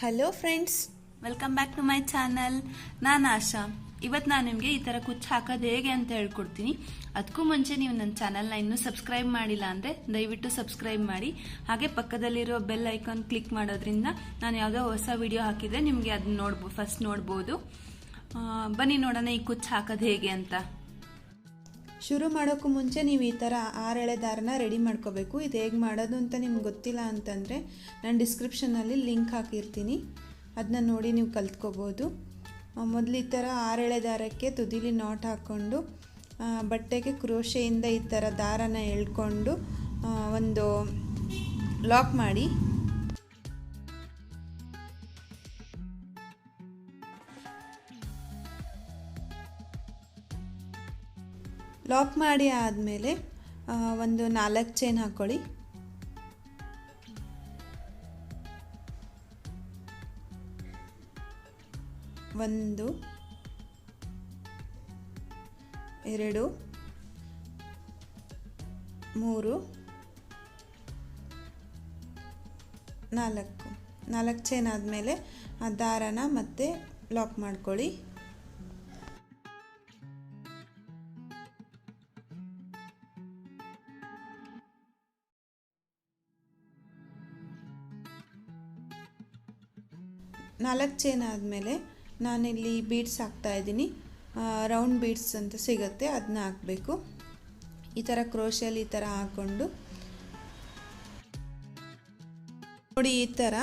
Hello friends, welcome back to my channel. ನಾನು ಆಶಾ. ಇವತ್ತು ನಾನು ನಿಮಗೆ ಈ ಥರ ಕುಚ್ಚು ಹಾಕೋದು ಹೇಗೆ ಅಂತ ಹೇಳ್ಕೊಡ್ತೀನಿ. ಅದಕ್ಕೂ ಮುಂಚೆ ನೀವು ನನ್ನ ಚಾನಲ್ನ ಇನ್ನೂ ಸಬ್ಸ್ಕ್ರೈಬ್ ಮಾಡಿಲ್ಲ ಅಂದರೆ ದಯವಿಟ್ಟು ಸಬ್ಸ್ಕ್ರೈಬ್ ಮಾಡಿ. ಹಾಗೆ ಪಕ್ಕದಲ್ಲಿರೋ ಬೆಲ್ ಐಕಾನ್ ಕ್ಲಿಕ್ ಮಾಡೋದ್ರಿಂದ ನಾನು ಯಾವುದೋ ಹೊಸ ವಿಡಿಯೋ ಹಾಕಿದರೆ ನಿಮಗೆ ಅದನ್ನ ಫಸ್ಟ್ ನೋಡ್ಬೋದು. ಬನ್ನಿ ನೋಡೋಣ ಈ ಕುಚ್ಚು ಹಾಕೋದು ಹೇಗೆ ಅಂತ. ಶುರು ಮಾಡೋಕ್ಕೂ ಮುಂಚೆ ನೀವು ಈ ಥರ 6 ಎಳೆ ದಾರನ ರೆಡಿ ಮಾಡ್ಕೋಬೇಕು. ಇದು ಹೇಗೆ ಮಾಡೋದು ಅಂತ ನಿಮ್ಗೆ ಗೊತ್ತಿಲ್ಲ ಅಂತಂದರೆ ನಾನು ಡಿಸ್ಕ್ರಿಪ್ಷನಲ್ಲಿ ಲಿಂಕ್ ಹಾಕಿರ್ತೀನಿ, ಅದನ್ನ ನೋಡಿ ನೀವು ಕಲ್ತ್ಕೋಬೋದು. ಮೊದಲು ಈ ಥರ 6 ಎಳೆ ದಾರಕ್ಕೆ ತುದಿಲಿ ನಾಟ್ ಹಾಕ್ಕೊಂಡು ಬಟ್ಟೆಗೆ ಕ್ರೋಶೆಯಿಂದ ಈ ಥರ ದಾರನ ಎಳ್ಕೊಂಡು ಒಂದು ಲಾಕ್ ಮಾಡಿ. ಲಾಕ್ ಮಾಡಿ ಆದಮೇಲೆ ಒಂದು 4 ಚೈನ್ ಹಾಕ್ಕೊಳ್ಳಿ. ಒಂದು, 2, 3, 4 ಚೈನ್ ಆದಮೇಲೆ ಆ ದಾರನ ಮತ್ತೆ ಲಾಕ್ ಮಾಡ್ಕೊಳ್ಳಿ. ನಾಲ್ಕು ಚೈನ್ ಆದಮೇಲೆ ನಾನಿಲ್ಲಿ ಬೀಡ್ಸ್ ಹಾಕ್ತಾಯಿದ್ದೀನಿ. ರೌಂಡ್ ಬೀಡ್ಸ್ ಅಂತ ಸಿಗುತ್ತೆ, ಅದನ್ನ ಹಾಕಬೇಕು. ಈ ಥರ ಕ್ರೋಶಲ್ಲಿ ಈ ಥರ ಹಾಕ್ಕೊಂಡು ನೋಡಿ, ಈ ಥರ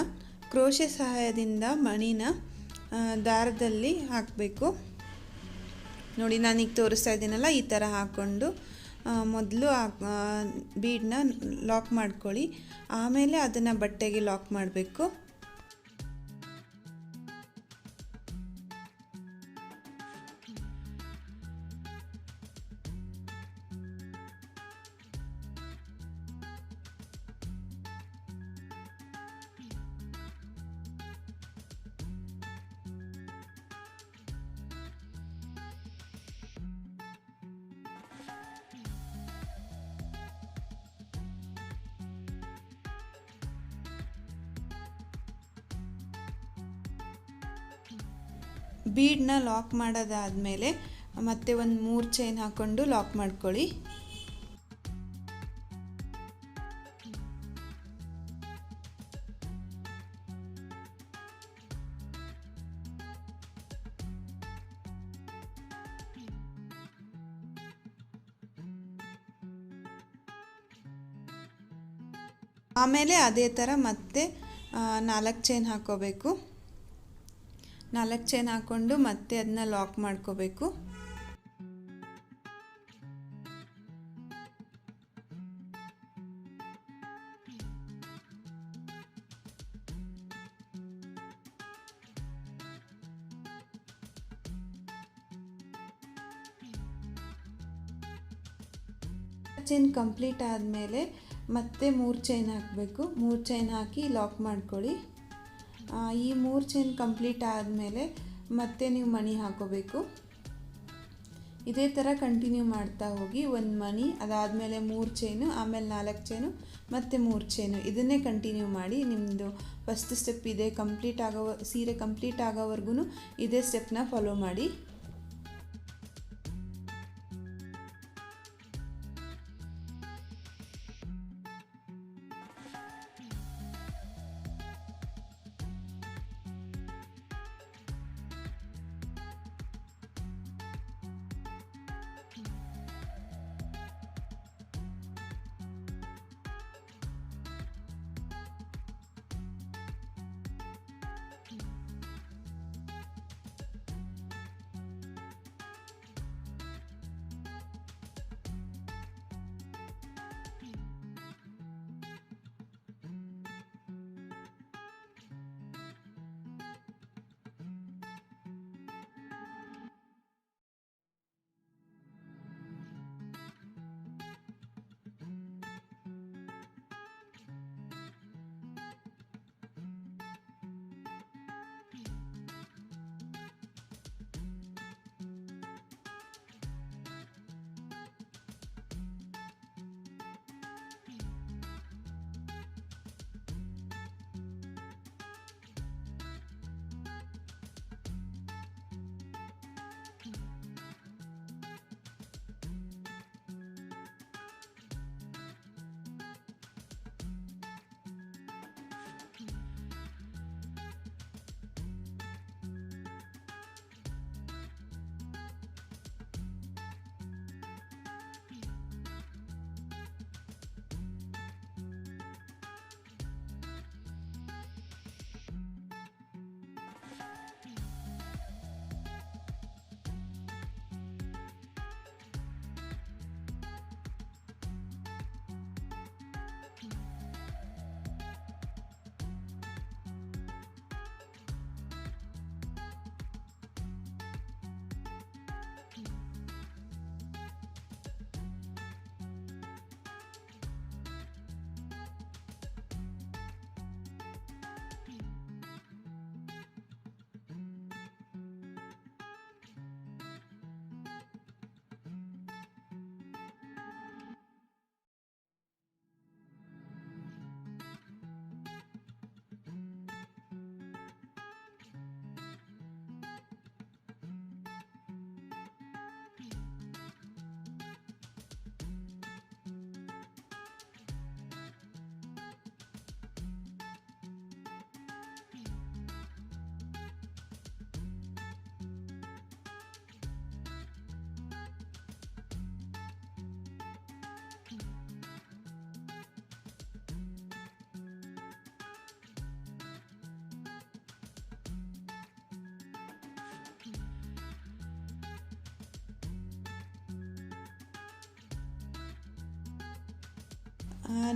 ಕ್ರೋಶೆ ಸಹಾಯದಿಂದ ಮಣಿನ ದಾರದಲ್ಲಿ ಹಾಕಬೇಕು. ನೋಡಿ, ನಾನೀಗ ತೋರಿಸ್ತಾ ಇದ್ದೀನಲ್ಲ, ಈ ಥರ ಹಾಕ್ಕೊಂಡು ಮೊದಲು ಬೀಡನ್ನ ಲಾಕ್ ಮಾಡ್ಕೊಳ್ಳಿ. ಆಮೇಲೆ ಅದನ್ನು ಬಟ್ಟೆಗೆ ಲಾಕ್ ಮಾಡಬೇಕು. ಬೀಡನ್ನ ಲಾಕ್ ಮಾಡೋದಾದಮೇಲೆ ಮತ್ತೆ ಒಂದು 3 ಚೈನ್ ಹಾಕ್ಕೊಂಡು ಲಾಕ್ ಮಾಡ್ಕೊಳ್ಳಿ. ಆಮೇಲೆ ಅದೇ ಥರ ಮತ್ತೆ 4 ಚೈನ್ ಹಾಕ್ಕೋಬೇಕು. 4 ಚೈನ್ ಹಾಕ್ಕೊಂಡು ಮತ್ತೆ ಅದನ್ನ ಲಾಕ್ ಮಾಡ್ಕೋಬೇಕು. ಚೈನ್ ಕಂಪ್ಲೀಟ್ ಆದಮೇಲೆ ಮತ್ತೆ 3 ಚೈನ್ ಹಾಕಬೇಕು. 3 ಚೈನ್ ಹಾಕಿ ಲಾಕ್ ಮಾಡ್ಕೊಳ್ಳಿ. ಈ 3 ಚೈನ್ ಕಂಪ್ಲೀಟ್ ಆದಮೇಲೆ ಮತ್ತೆ ನೀವು ಮಣಿ ಹಾಕೋಬೇಕು. ಇದೇ ಥರ ಕಂಟಿನ್ಯೂ ಮಾಡ್ತಾ ಹೋಗಿ. ಒಂದು ಮಣಿ, ಅದಾದಮೇಲೆ 3 ಚೈನು, ಆಮೇಲೆ 4 ಚೈನು, ಮತ್ತು 3 ಚೈನು. ಇದನ್ನೇ ಕಂಟಿನ್ಯೂ ಮಾಡಿ. ನಿಮ್ಮದು ಫಸ್ಟ್ ಸ್ಟೆಪ್ ಇದೆ, ಸೀರೆ ಕಂಪ್ಲೀಟ್ ಆಗೋವರೆಗೂ ಇದೇ ಸ್ಟೆಪ್ನ ಫಾಲೋ ಮಾಡಿ.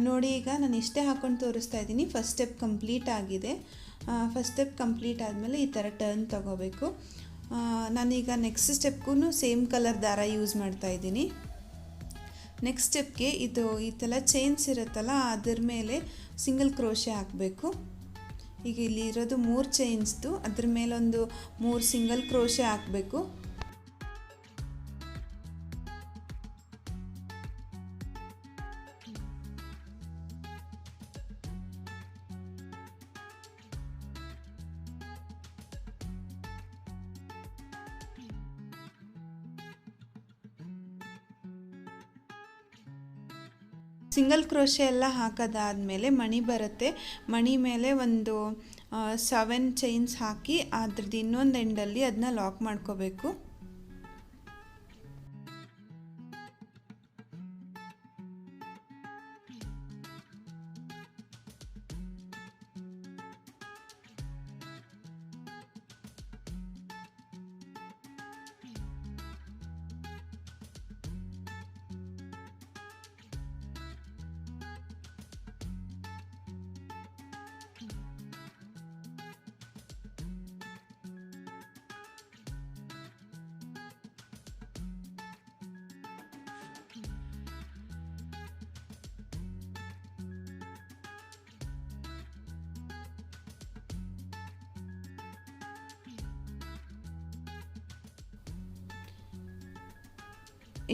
ನೋಡಿ ಈಗ ನಾನು ಇಷ್ಟೇ ಹಾಕ್ಕೊಂಡು ತೋರಿಸ್ತಾ ಇದ್ದೀನಿ. ಫಸ್ಟ್ ಸ್ಟೆಪ್ ಕಂಪ್ಲೀಟ್ ಆಗಿದೆ. ಫಸ್ಟ್ ಸ್ಟೆಪ್ ಕಂಪ್ಲೀಟ್ ಆದಮೇಲೆ ಈ ಥರ ಟರ್ನ್ ತೊಗೋಬೇಕು. ನಾನೀಗ ನೆಕ್ಸ್ಟ್ ಸ್ಟೆಪ್ಗೂ ಸೇಮ್ ಕಲರ್ ದಾರ ಯೂಸ್ ಮಾಡ್ತಾ ಇದ್ದೀನಿ. ನೆಕ್ಸ್ಟ್ ಸ್ಟೆಪ್ಗೆ ಇದು ಈ ಥರ ಚೈನ್ಸ್ ಇರುತ್ತಲ್ಲ ಅದ್ರ ಮೇಲೆ ಸಿಂಗಲ್ ಕ್ರೋಶೆ ಹಾಕಬೇಕು. ಈಗ ಇಲ್ಲಿ ಇರೋದು 3 ಚೈನ್ಸ್ದು, ಅದ್ರ ಮೇಲೊಂದು 3 ಸಿಂಗಲ್ ಕ್ರೋಶೆ ಹಾಕಬೇಕು. ಸಿಂಗಲ್ ಕ್ರೋಶೆ ಎಲ್ಲ ಹಾಕೋದಾದಮೇಲೆ ಮಣಿ ಬರುತ್ತೆ. ಮಣಿ ಮೇಲೆ ಒಂದು 7 ಚೈನ್ಸ್ ಹಾಕಿ ಅದ್ರದ್ದು ಇನ್ನೊಂದು ಎಂಡಲ್ಲಿ ಅದನ್ನ ಲಾಕ್ ಮಾಡ್ಕೋಬೇಕು.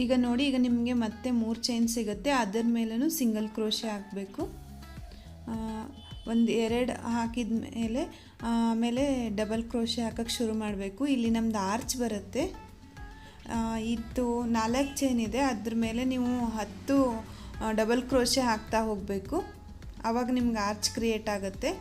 ಈಗ ನೋಡಿ, ಈಗ ನಿಮಗೆ ಮತ್ತೆ 3 ಚೈನ್ ಸಿಗುತ್ತೆ. ಅದರ ಮೇಲೂ ಸಿಂಗಲ್ ಕ್ರೋಶೆ ಹಾಕಬೇಕು. 1-2 ಹಾಕಿದ ಮೇಲೆ ಆಮೇಲೆ ಡಬಲ್ ಕ್ರೋಶೆ ಹಾಕೋಕ್ಕೆ ಶುರು ಮಾಡಬೇಕು. ಇಲ್ಲಿ ನಮ್ಮದು ಆರ್ಚ್ ಬರುತ್ತೆ. ಇದು 4 ಚೈನ್ ಇದೆ, ಅದ್ರ ಮೇಲೆ ನೀವು 10 ಡಬಲ್ ಕ್ರೋಶೆ ಹಾಕ್ತಾ ಹೋಗಬೇಕು. ಆವಾಗ ನಿಮ್ಗೆ ಆರ್ಚ್ ಕ್ರಿಯೇಟ್ ಆಗುತ್ತೆ.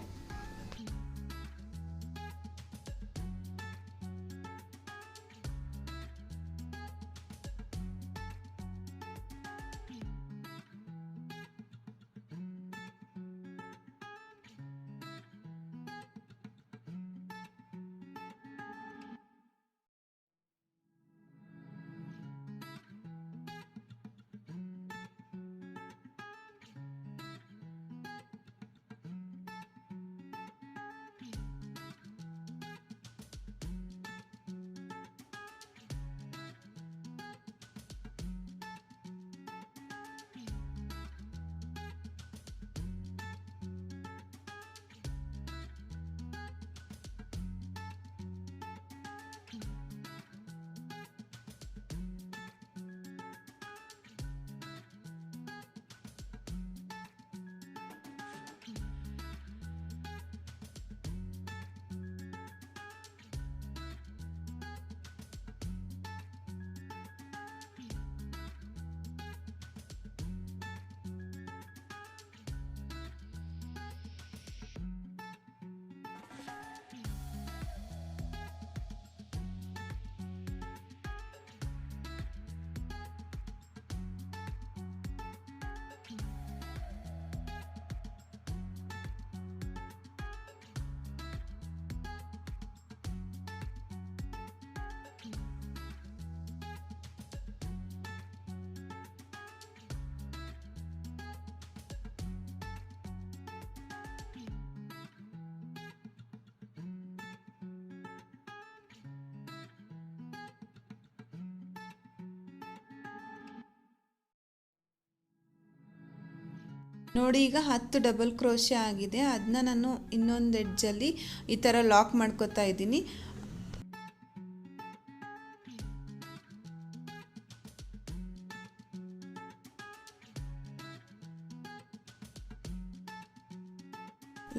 ನೋಡಿ, ಈಗ 10 ಡಬಲ್ ಕ್ರೋಶೆ ಆಗಿದೆ. ಅದನ್ನ ನಾನು ಇನ್ನೊಂದು ಎಡ್ಜಲ್ಲಿ ಈ ಥರ ಲಾಕ್ ಮಾಡ್ಕೋತಾ ಇದ್ದೀನಿ.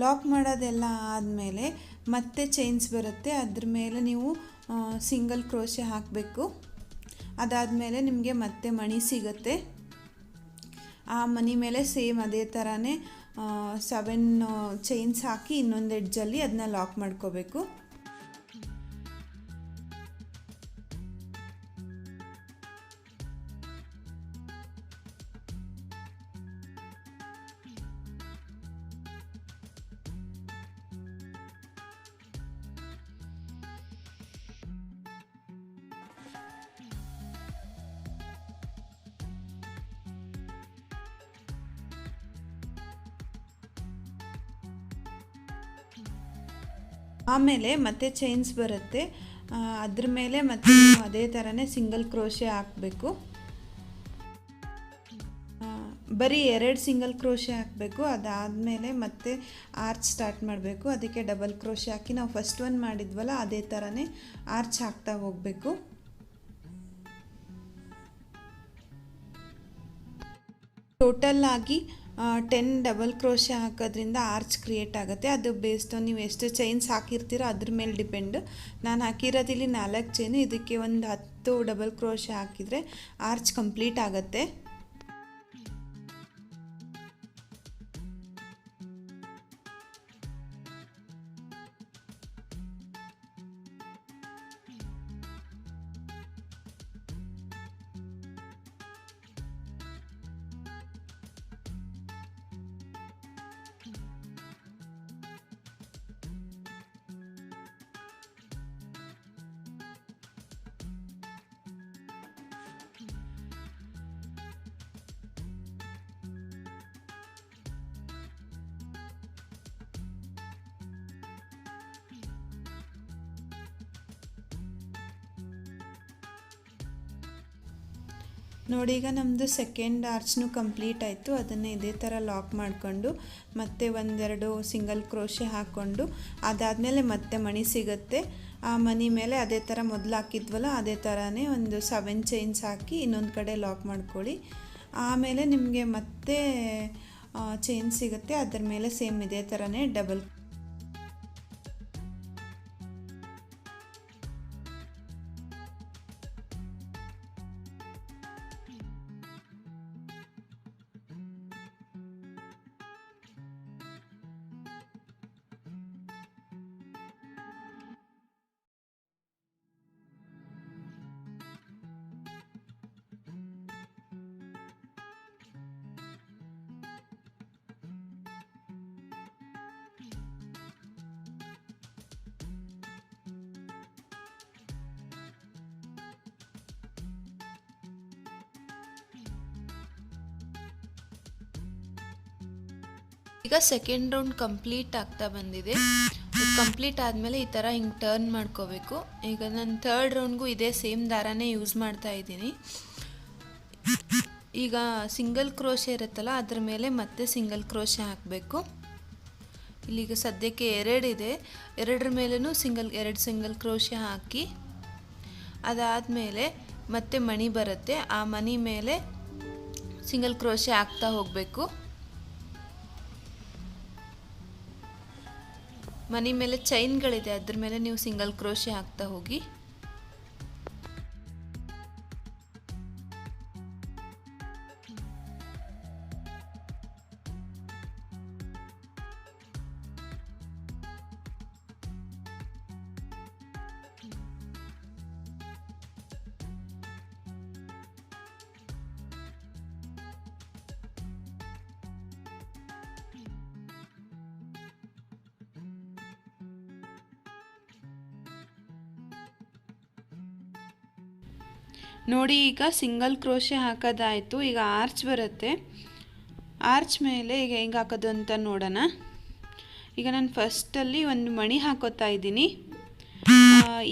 ಲಾಕ್ ಮಾಡೋದೆಲ್ಲ ಆದಮೇಲೆ ಮತ್ತೆ ಚೈನ್ಸ್ ಬರುತ್ತೆ. ಅದ್ರ ಮೇಲೆ ನೀವು ಸಿಂಗಲ್ ಕ್ರೋಶೆ ಹಾಕಬೇಕು. ಅದಾದಮೇಲೆ ನಿಮಗೆ ಮತ್ತೆ ಮಣಿ ಸಿಗುತ್ತೆ. ಆ ಮಣಿ ಮೇಲೆ ಸೇಮ್ ಅದೇ ಥರನೇ 7 ಚೈನ್ಸ್ ಹಾಕಿ ಇನ್ನೊಂದು ಎಡ್ಜಲ್ಲಿ ಅದನ್ನ ಲಾಕ್ ಮಾಡ್ಕೋಬೇಕು. ಆಮೇಲೆ ಮತ್ತೆ ಚೈನ್ಸ್ ಬರುತ್ತೆ, ಅದ್ರ ಮೇಲೆ ಮತ್ತೆ ನೀವು ಅದೇ ಥರನೇ ಸಿಂಗಲ್ ಕ್ರೋಶೆ ಹಾಕಬೇಕು. ಬರೀ 2 ಸಿಂಗಲ್ ಕ್ರೋಶೆ ಹಾಕಬೇಕು. ಅದಾದಮೇಲೆ ಮತ್ತೆ ಆರ್ಚ್ ಸ್ಟಾರ್ಟ್ ಮಾಡಬೇಕು. ಅದಕ್ಕೆ ಡಬಲ್ ಕ್ರೋಶೆ ಹಾಕಿ ನಾವು ಫಸ್ಟ್ ಒನ್ ಮಾಡಿದ್ವಲ್ಲ ಅದೇ ಥರನೇ ಆರ್ಚ್ ಹಾಕ್ತಾ ಹೋಗಬೇಕು. ಟೋಟಲ್ ಆಗಿ 10 ಡಬಲ್ ಕ್ರೋಶೆ ಹಾಕೋದ್ರಿಂದ ಆರ್ಚ್ ಕ್ರಿಯೇಟ್ ಆಗುತ್ತೆ. ಅದು ಬೇಸ್ಡ್ ನೀವು ಎಷ್ಟು ಚೈನ್ಸ್ ಹಾಕಿರ್ತೀರೋ ಅದ್ರ ಮೇಲೆ ಡಿಪೆಂಡ್. ನಾನು ಹಾಕಿರೋದಿಲ್ಲಿ 4 ಚೈನು, ಇದಕ್ಕೆ ಒಂದು 10 ಡಬಲ್ ಕ್ರೋಶೆ ಹಾಕಿದರೆ ಆರ್ಚ್ ಕಂಪ್ಲೀಟ್ ಆಗುತ್ತೆ. ನೋಡಿ, ಈಗ ನಮ್ಮದು ಸೆಕೆಂಡ್ ಆರ್ಚ್ನು ಕಂಪ್ಲೀಟ್ ಆಯಿತು. ಅದನ್ನು ಇದೇ ಥರ ಲಾಕ್ ಮಾಡಿಕೊಂಡು ಮತ್ತೆ ಒಂದೆರಡು ಸಿಂಗಲ್ ಕ್ರೋಶೆ ಹಾಕ್ಕೊಂಡು ಅದಾದಮೇಲೆ ಮತ್ತೆ ಮಣಿ ಸಿಗುತ್ತೆ. ಆ ಮಣಿ ಮೇಲೆ ಅದೇ ಥರ ಮೊದಲು ಹಾಕಿದ್ವಲ್ಲ ಅದೇ ಥರನೇ ಒಂದು 7 ಚೈನ್ಸ್ ಹಾಕಿ ಇನ್ನೊಂದು ಕಡೆ ಲಾಕ್ ಮಾಡ್ಕೊಳ್ಳಿ. ಆಮೇಲೆ ನಿಮಗೆ ಮತ್ತೆ ಚೈನ್ ಸಿಗುತ್ತೆ, ಅದರ ಮೇಲೆ ಸೇಮ್ ಇದೇ ಥರನೇ ಡಬಲ್ ಈಗ ಸೆಕೆಂಡ್ ರೌಂಡ್ ಕಂಪ್ಲೀಟ್ ಆಗ್ತಾ ಬಂದಿದೆ. ಕಂಪ್ಲೀಟ್ ಆದಮೇಲೆ ಈ ಥರ ಹಿಂಗೆ ಟರ್ನ್ ಮಾಡ್ಕೋಬೇಕು. ಈಗ ನಾನು ಥರ್ಡ್ ರೌಂಡ್ಗೂ ಇದೇ ಸೇಮ್ ದಾರನೇ ಯೂಸ್ ಮಾಡ್ತಾ ಇದ್ದೀನಿ. ಈಗ ಸಿಂಗಲ್ ಕ್ರೋಶೆ ಇರುತ್ತಲ್ಲ ಅದ್ರ ಮೇಲೆ ಮತ್ತೆ ಸಿಂಗಲ್ ಕ್ರೋಶೆ ಹಾಕಬೇಕು. ಇಲ್ಲಿಗ ಸದ್ಯಕ್ಕೆ 2 ಇದೆ, 2 ಮೇಲೂ 2 ಸಿಂಗಲ್ ಕ್ರೋಶೆ ಹಾಕಿ ಅದಾದಮೇಲೆ ಮತ್ತೆ ಮಣಿ ಬರುತ್ತೆ. ಆ ಮಣಿ ಮೇಲೆ ಸಿಂಗಲ್ ಕ್ರೋಶೆ ಹಾಕ್ತಾ ಹೋಗಬೇಕು. ಮಣಿ ಮೇಲೆ ಚೈನ್ಗಳಿದೆ, ಅದ್ರ ಮೇಲೆ ನೀವು ಸಿಂಗಲ್ ಕ್ರೋಶೆ ಹಾಕ್ತಾ ಹೋಗಿ. ನೋಡಿ, ಈಗ ಸಿಂಗಲ್ ಕ್ರೋಶೆ ಹಾಕೋದಾಯಿತು. ಈಗ ಆರ್ಚ್ ಬರುತ್ತೆ. ಆರ್ಚ್ ಮೇಲೆ ಈಗ ಹೆಂಗೆ ಹಾಕೋದು ಅಂತ ನೋಡೋಣ. ಈಗ ನಾನು ಫಸ್ಟಲ್ಲಿ ಒಂದು ಮಣಿ ಹಾಕೋತಾ ಇದ್ದೀನಿ.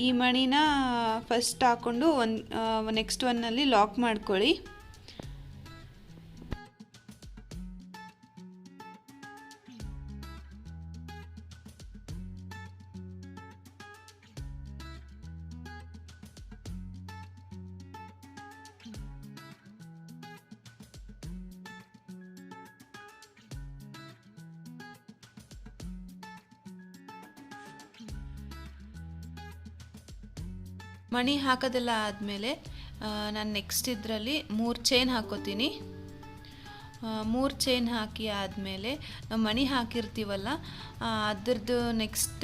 ಈ ಮಣಿನ ಫಸ್ಟ್ ಹಾಕ್ಕೊಂಡು ನೆಕ್ಸ್ಟ್ ಒನ್ನಲ್ಲಿ ಲಾಕ್ ಮಾಡ್ಕೊಳ್ಳಿ. ಮಣಿ ಹಾಕೋದೆಲ್ಲ ಆದಮೇಲೆ ನಾನು ನೆಕ್ಸ್ಟ್ ಇದರಲ್ಲಿ 3 ಚೈನ್ ಹಾಕೋತೀನಿ. 3 ಚೈನ್ ಹಾಕಿ ಆದಮೇಲೆ ನಾವು ಮಣಿ ಹಾಕಿರ್ತೀವಲ್ಲ ಅದರದ್ದು ನೆಕ್ಸ್ಟ್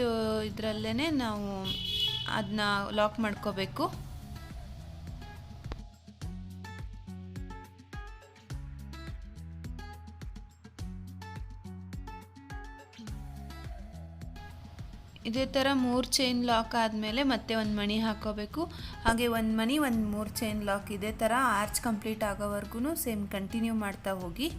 ಇದರಲ್ಲೇ ನಾವು ಅದನ್ನ ಲಾಕ್ ಮಾಡ್ಕೋಬೇಕು. ಇದೇ ಥರ 3 ಚೈನ್ ಲಾಕ್ ಆದಮೇಲೆ ಮತ್ತೆ ಒಂದು ಮಣಿ ಹಾಕೋಬೇಕು. ಹಾಗೆ ಒಂದು ಮಣಿ 3 ಚೈನ್ ಲಾಕ್, ಇದೇ ಥರ ಆರ್ಚ್ ಕಂಪ್ಲೀಟ್ ಆಗೋವರೆಗೂ ಸೇಮ್ ಕಂಟಿನ್ಯೂ ಮಾಡ್ತಾ ಹೋಗಿ.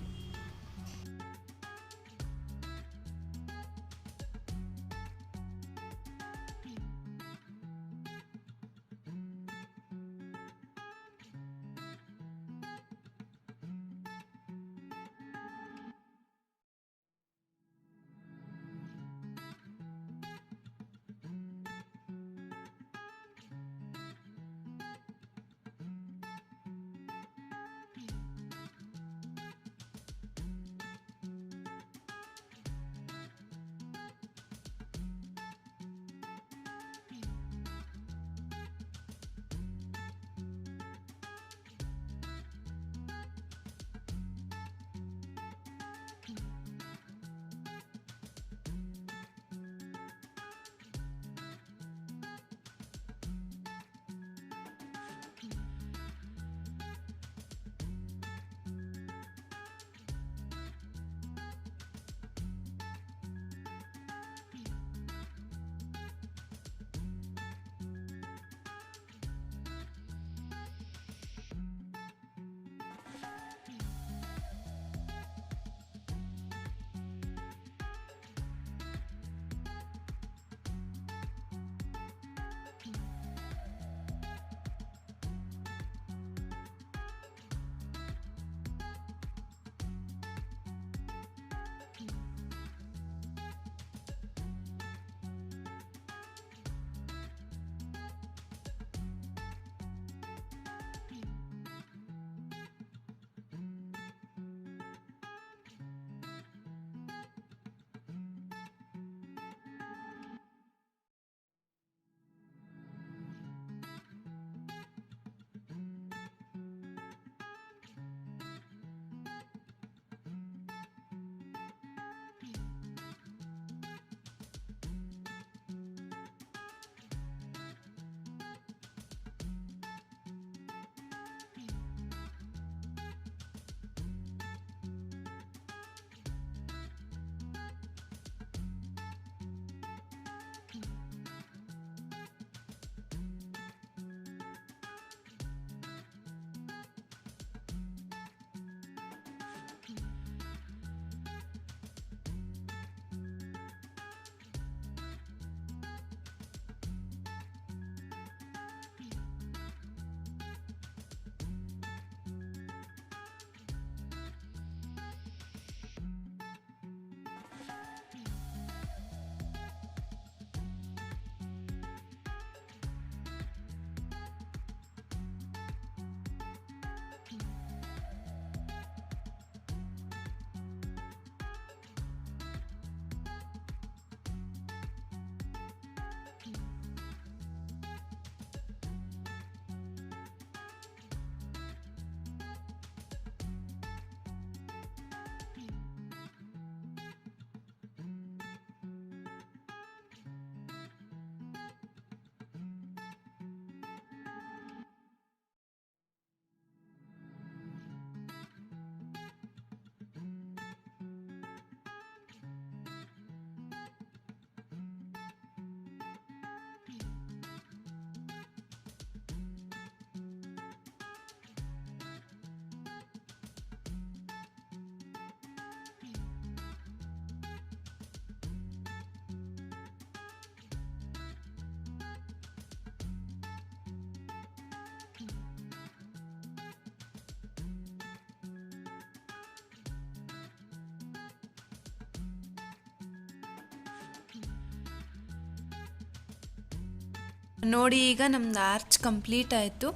ನೋಡಿ ಈಗ ನಮ್ದು ಆರ್ಚ್ ಕಂಪ್ಲೀಟ್ ಆಯಿತು.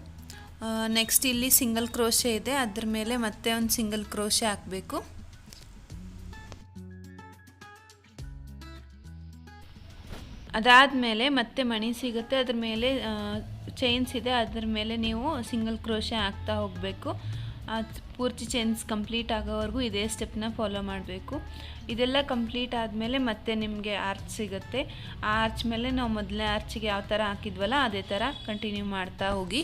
ನೆಕ್ಸ್ಟ್ ಇಲ್ಲಿ ಸಿಂಗಲ್ ಕ್ರೋಶೆ ಇದೆ, ಅದ್ರ ಮೇಲೆ ಮತ್ತೆ ಒಂದು ಸಿಂಗಲ್ ಕ್ರೋಶೆ ಹಾಕಬೇಕು. ಅದಾದಮೇಲೆ ಮತ್ತೆ ಮಣಿ ಸಿಗುತ್ತೆ, ಅದ್ರ ಮೇಲೆ ಚೈನ್ಸ್ ಇದೆ, ಅದ್ರ ಮೇಲೆ ನೀವು ಸಿಂಗಲ್ ಕ್ರೋಶೆ ಹಾಕ್ತಾ ಹೋಗಬೇಕು. ಪೂರ್ತಿ ಚೈನ್ಸ್ ಕಂಪ್ಲೀಟ್ ಆಗೋವರೆಗೂ ಇದೇ ಸ್ಟೆಪ್ನ ಫಾಲೋ ಮಾಡಬೇಕು. ಇದೆಲ್ಲ ಕಂಪ್ಲೀಟ್ ಆದಮೇಲೆ ಮತ್ತೆ ನಿಮಗೆ ಆರ್ಚ್ ಸಿಗುತ್ತೆ. ಆ ಆರ್ಚ್ ಮೇಲೆ ನಾವು ಮೊದಲನೇ ಆರ್ಚಿಗೆ ಯಾವ ಥರ ಹಾಕಿದ್ವಲ್ಲ ಅದೇ ಥರ ಕಂಟಿನ್ಯೂ ಮಾಡ್ತಾ ಹೋಗಿ.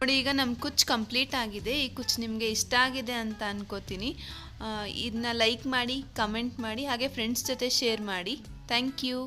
ನೋಡಿ ಈಗ ನಮ್ಮ ಕುಚ್ ಕಂಪ್ಲೀಟ್ ಆಗಿದೆ. ಈ ಕುಚ್ ನಿಮಗೆ ಇಷ್ಟ ಆಗಿದೆ ಅಂತ ಅನ್ಕೋತೀನಿ. ಇದನ್ನ ಲೈಕ್ ಮಾಡಿ, ಕಮೆಂಟ್ ಮಾಡಿ, ಹಾಗೆ ಫ್ರೆಂಡ್ಸ್ ಜೊತೆ ಶೇರ್ ಮಾಡಿ. Thank you.